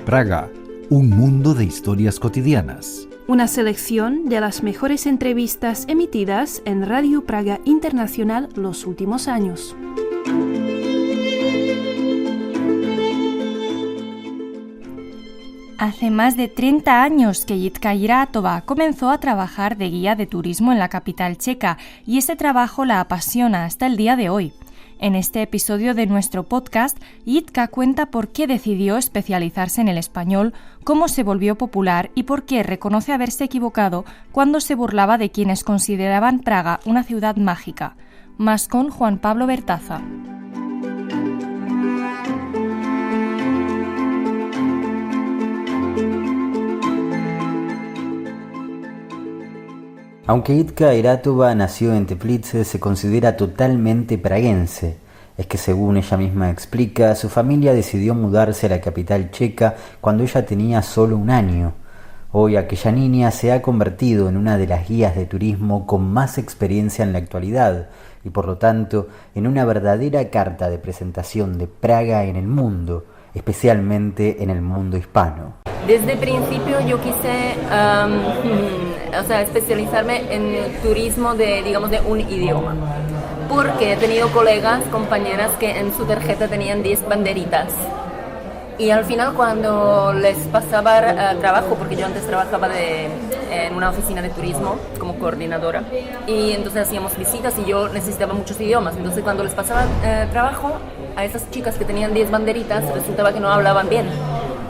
Praga, un mundo de historias cotidianas. Una selección de las mejores entrevistas emitidas en Radio Praga Internacional los últimos años. Hace más de 30 años que Jitka Iratova comenzó a trabajar de guía de turismo en la capital checa y ese trabajo la apasiona hasta el día de hoy. En este episodio de nuestro podcast, Jitka cuenta por qué decidió especializarse en el español, cómo se volvió popular y por qué reconoce haberse equivocado cuando se burlaba de quienes consideraban Praga una ciudad mágica. Más con Juan Pablo Bertaza. Aunque Jitka Iratova nació en Teplice, se considera totalmente praguense. Es que, según ella misma explica, su familia decidió mudarse a la capital checa cuando ella tenía solo 1 año. Hoy aquella niña se ha convertido en una de las guías de turismo con más experiencia en la actualidad y, por lo tanto, en una verdadera carta de presentación de Praga en el mundo, especialmente en el mundo hispano. Desde el principio yo quise especializarme en el turismo de un idioma, porque he tenido colegas, compañeras que en su tarjeta tenían 10 banderitas. Y al final, cuando les pasaba trabajo, porque yo antes trabajaba en una oficina de turismo como coordinadora, y entonces hacíamos visitas y yo necesitaba muchos idiomas. Entonces, cuando les pasaba trabajo a esas chicas que tenían 10 banderitas, resultaba que no hablaban bien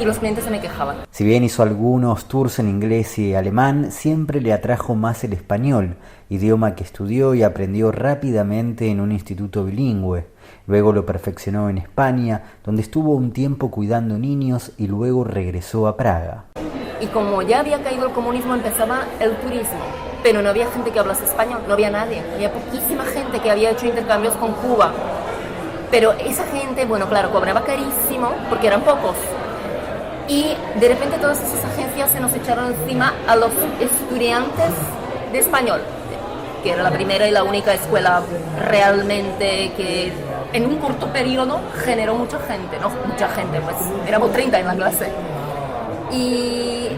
y los clientes se me quejaban. Si bien hizo algunos tours en inglés y alemán, siempre le atrajo más el español, idioma que estudió y aprendió rápidamente en un instituto bilingüe. Luego lo perfeccionó en España, donde estuvo un tiempo cuidando niños y luego regresó a Praga. Y como ya había caído el comunismo, empezaba el turismo, pero no había gente que hablase español, no había nadie, había poquísima gente que había hecho intercambios con Cuba. Pero esa gente, cobraba carísimo porque eran pocos. Y de repente todas esas agencias se nos echaron encima a los estudiantes de español, que era la primera y la única escuela realmente que en un corto periodo generó mucha gente, pues éramos 30 en la clase. Y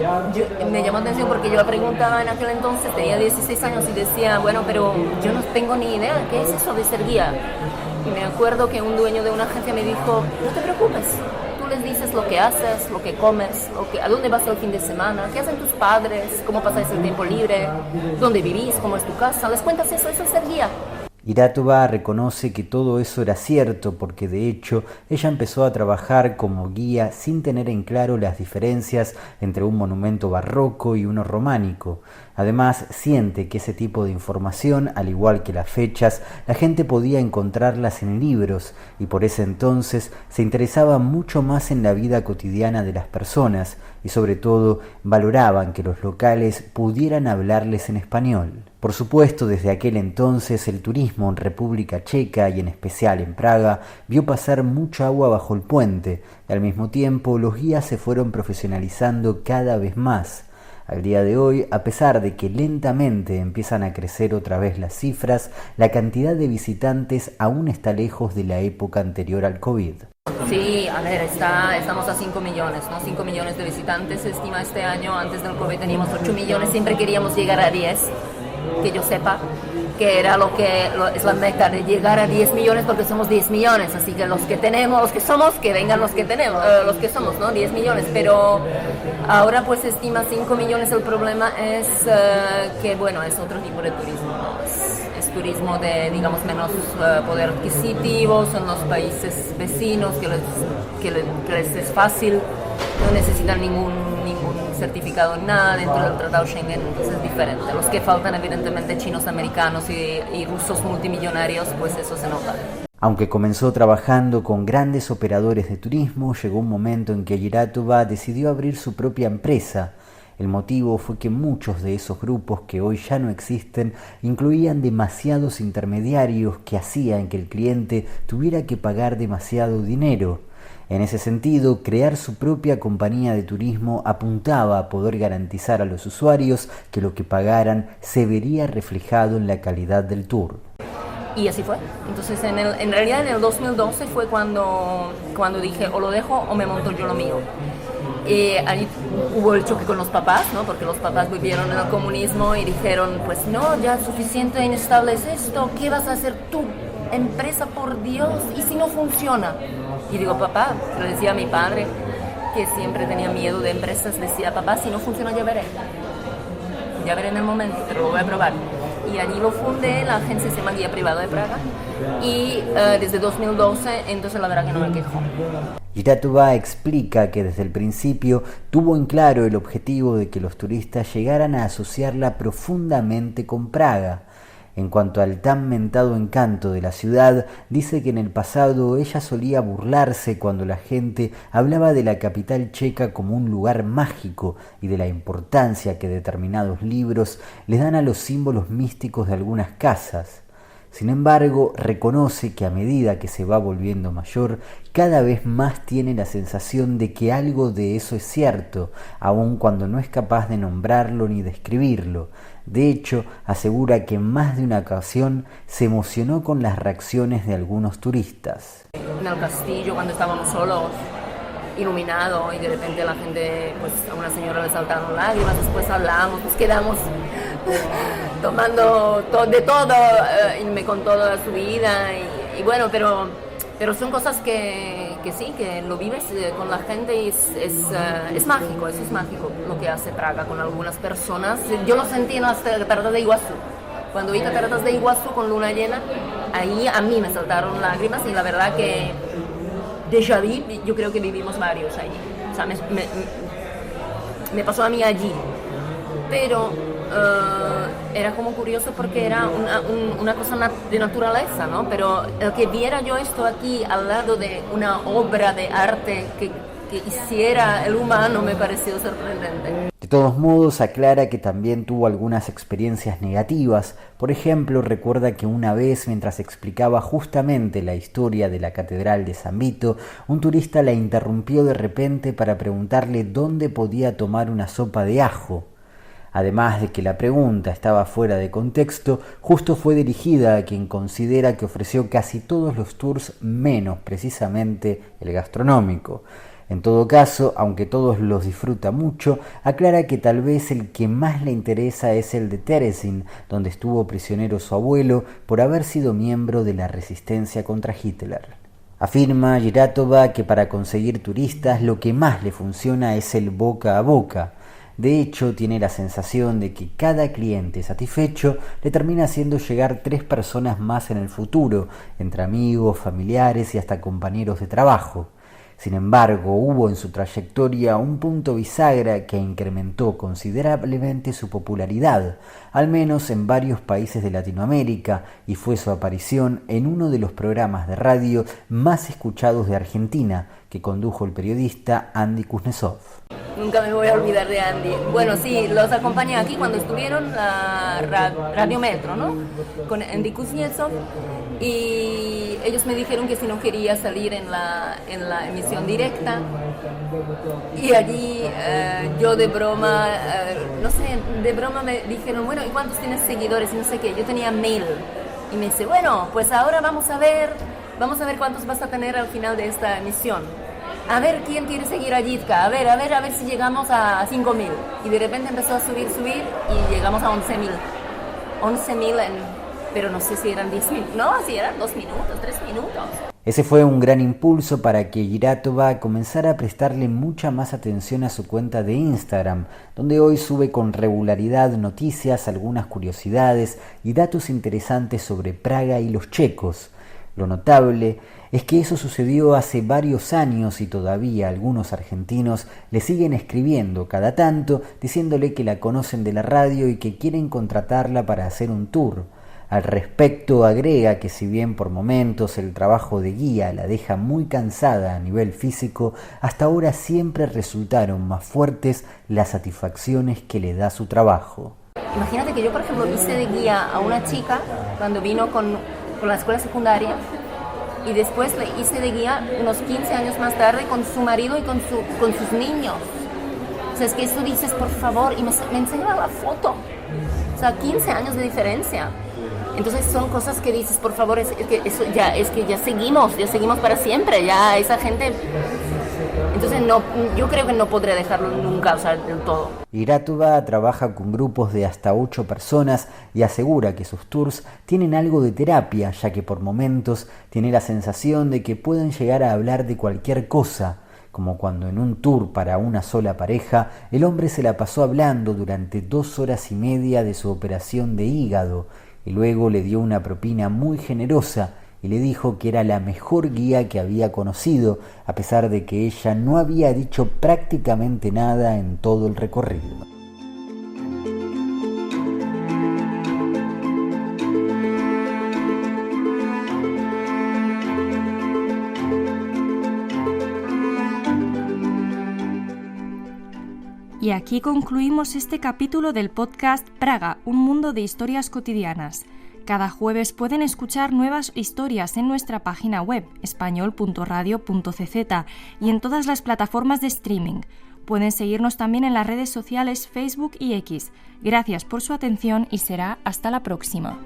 me llamó la atención porque yo la preguntaba en aquel entonces, tenía 16 años y decía, pero yo no tengo ni idea, ¿qué es eso de ser guía? Y me acuerdo que un dueño de una agencia me dijo, no te preocupes, tú les dices lo que haces, lo que comes, a dónde vas el fin de semana, qué hacen tus padres, cómo pasas el tiempo libre, dónde vivís, cómo es tu casa, les cuentas eso es ser guía. Iratova reconoce que todo eso era cierto porque, de hecho, ella empezó a trabajar como guía sin tener en claro las diferencias entre un monumento barroco y uno románico. Además, siente que ese tipo de información, al igual que las fechas, la gente podía encontrarlas en libros y por ese entonces se interesaba mucho más en la vida cotidiana de las personas y, sobre todo, valoraban que los locales pudieran hablarles en español. Por supuesto, desde aquel entonces el turismo en República Checa y en especial en Praga vio pasar mucha agua bajo el puente y al mismo tiempo los guías se fueron profesionalizando cada vez más. Al día de hoy, a pesar de que lentamente empiezan a crecer otra vez las cifras, la cantidad de visitantes aún está lejos de la época anterior al COVID. Sí, estamos a 5 millones, ¿no? 5 millones de visitantes se estima este año. Antes del COVID teníamos 8 millones, siempre queríamos llegar a 10, que yo sepa, que era lo que es la meta de llegar a 10 millones porque somos 10 millones, así que los que tenemos, los que somos, que vengan los que tenemos, los que somos, ¿no? 10 millones, pero ahora pues se estima 5 millones. El problema es que, es otro tipo de turismo, ¿no? Es turismo de, menos poder adquisitivo, son los países vecinos que les es fácil, no necesitan ningún certificado ni nada dentro del Tratado Schengen, entonces es diferente. Los que faltan, evidentemente, chinos, americanos y rusos multimillonarios, pues eso se nota. Aunque comenzó trabajando con grandes operadores de turismo, llegó un momento en que Iratova decidió abrir su propia empresa. El motivo fue que muchos de esos grupos que hoy ya no existen incluían demasiados intermediarios que hacían que el cliente tuviera que pagar demasiado dinero. En ese sentido, crear su propia compañía de turismo apuntaba a poder garantizar a los usuarios que lo que pagaran se vería reflejado en la calidad del tour. Y así fue. Entonces, en realidad en el 2012 fue cuando dije, o lo dejo o me monto yo lo mío. Ahí hubo el choque con los papás, ¿no? Porque los papás vivieron en el comunismo y dijeron, pues no, ya suficiente inestable es esto, ¿qué vas a hacer tú? Empresa, por Dios, ¿y si no funciona? Y digo, papá, lo decía a mi padre, que siempre tenía miedo de empresas, decía, papá, si no funciona ya veré en el momento, pero lo voy a probar. Y allí lo fundé, la agencia se llama Guía Privada de Praga, y desde 2012, entonces la verdad que no me quejo. Jiratova explica que desde el principio tuvo en claro el objetivo de que los turistas llegaran a asociarla profundamente con Praga. En cuanto al tan mentado encanto de la ciudad, dice que en el pasado ella solía burlarse cuando la gente hablaba de la capital checa como un lugar mágico y de la importancia que determinados libros les dan a los símbolos místicos de algunas casas. Sin embargo, reconoce que a medida que se va volviendo mayor, cada vez más tiene la sensación de que algo de eso es cierto, aun cuando no es capaz de nombrarlo ni describirlo. De hecho, asegura que en más de una ocasión se emocionó con las reacciones de algunos turistas. En el castillo, cuando estábamos solos, iluminado, y de repente la gente, pues a una señora le saltaron lágrimas, después hablamos, nos quedamos tomando de todo, y me contó toda su vida, y bueno, pero son cosas que sí, que lo vives con la gente y es mágico, eso es mágico lo que hace Praga con algunas personas. Yo lo sentí en las cataratas de Iguazú. Cuando vi cataratas de Iguazú con luna llena, ahí a mí me saltaron lágrimas y la verdad que déjà vu, yo creo que vivimos varios allí. O sea, me pasó a mí allí. Pero era como curioso porque era una cosa de naturaleza, ¿no? Pero el que viera yo esto aquí al lado de una obra de arte que hiciera el humano me pareció sorprendente. De todos modos, aclara que también tuvo algunas experiencias negativas. Por ejemplo, recuerda que una vez, mientras explicaba justamente la historia de la Catedral de San Vito, un turista la interrumpió de repente para preguntarle dónde podía tomar una sopa de ajo. Además de que la pregunta estaba fuera de contexto, justo fue dirigida a quien considera que ofreció casi todos los tours menos precisamente el gastronómico. En todo caso, aunque todos los disfruta mucho, aclara que tal vez el que más le interesa es el de Terezín, donde estuvo prisionero su abuelo por haber sido miembro de la resistencia contra Hitler. Afirma Jiratova que para conseguir turistas lo que más le funciona es el boca a boca. De hecho, tiene la sensación de que cada cliente satisfecho le termina haciendo llegar 3 personas más en el futuro, entre amigos, familiares y hasta compañeros de trabajo. Sin embargo, hubo en su trayectoria un punto bisagra que incrementó considerablemente su popularidad, al menos en varios países de Latinoamérica, y fue su aparición en uno de los programas de radio más escuchados de Argentina, que condujo el periodista Andy Kuznetsov. Nunca me voy a olvidar de Andy. Bueno, sí, los acompañé aquí cuando estuvieron la Radio Metro, ¿no? Con Andy Kuznetsov, y ellos me dijeron que si no quería salir en la emisión directa, y allí yo de broma, no sé, de broma me dijeron, bueno, ¿y cuántos tienes seguidores? Y no sé qué, yo tenía 1000, y me dice, bueno, pues ahora vamos a ver cuántos vas a tener al final de esta emisión. A ver quién quiere seguir a Jitka, a ver si llegamos a 5.000. Y de repente empezó a subir y llegamos a 11.000. 11.000, pero no sé si eran 10.000. No, si eran 2 minutos, 3 minutos. Ese fue un gran impulso para que Jiratova comenzara a prestarle mucha más atención a su cuenta de Instagram, donde hoy sube con regularidad noticias, algunas curiosidades y datos interesantes sobre Praga y los checos. Lo notable es que eso sucedió hace varios años y todavía algunos argentinos le siguen escribiendo cada tanto diciéndole que la conocen de la radio y que quieren contratarla para hacer un tour. Al respecto agrega que si bien por momentos el trabajo de guía la deja muy cansada a nivel físico, hasta ahora siempre resultaron más fuertes las satisfacciones que le da su trabajo. Imagínate que yo, por ejemplo, hice de guía a una chica cuando vino con la escuela secundaria, Y después le hice de guía unos 15 años más tarde con su marido y con sus niños. O sea, es que eso dices, por favor, y me enseñaba la foto. O sea, 15 años de diferencia. Entonces son cosas que dices, por favor, es que ya seguimos para siempre, ya esa gente. Entonces yo creo que no podré dejarlo nunca, o sea, del todo. Iratova trabaja con grupos de hasta 8 personas y asegura que sus tours tienen algo de terapia, ya que por momentos tiene la sensación de que pueden llegar a hablar de cualquier cosa, como cuando en un tour para una sola pareja, el hombre se la pasó hablando durante 2 horas y media de su operación de hígado y luego le dio una propina muy generosa y le dijo que era la mejor guía que había conocido, a pesar de que ella no había dicho prácticamente nada en todo el recorrido. Y aquí concluimos este capítulo del podcast Praga, un mundo de historias cotidianas. Cada jueves pueden escuchar nuevas historias en nuestra página web español.radio.cz y en todas las plataformas de streaming. Pueden seguirnos también en las redes sociales Facebook y X. Gracias por su atención y será hasta la próxima.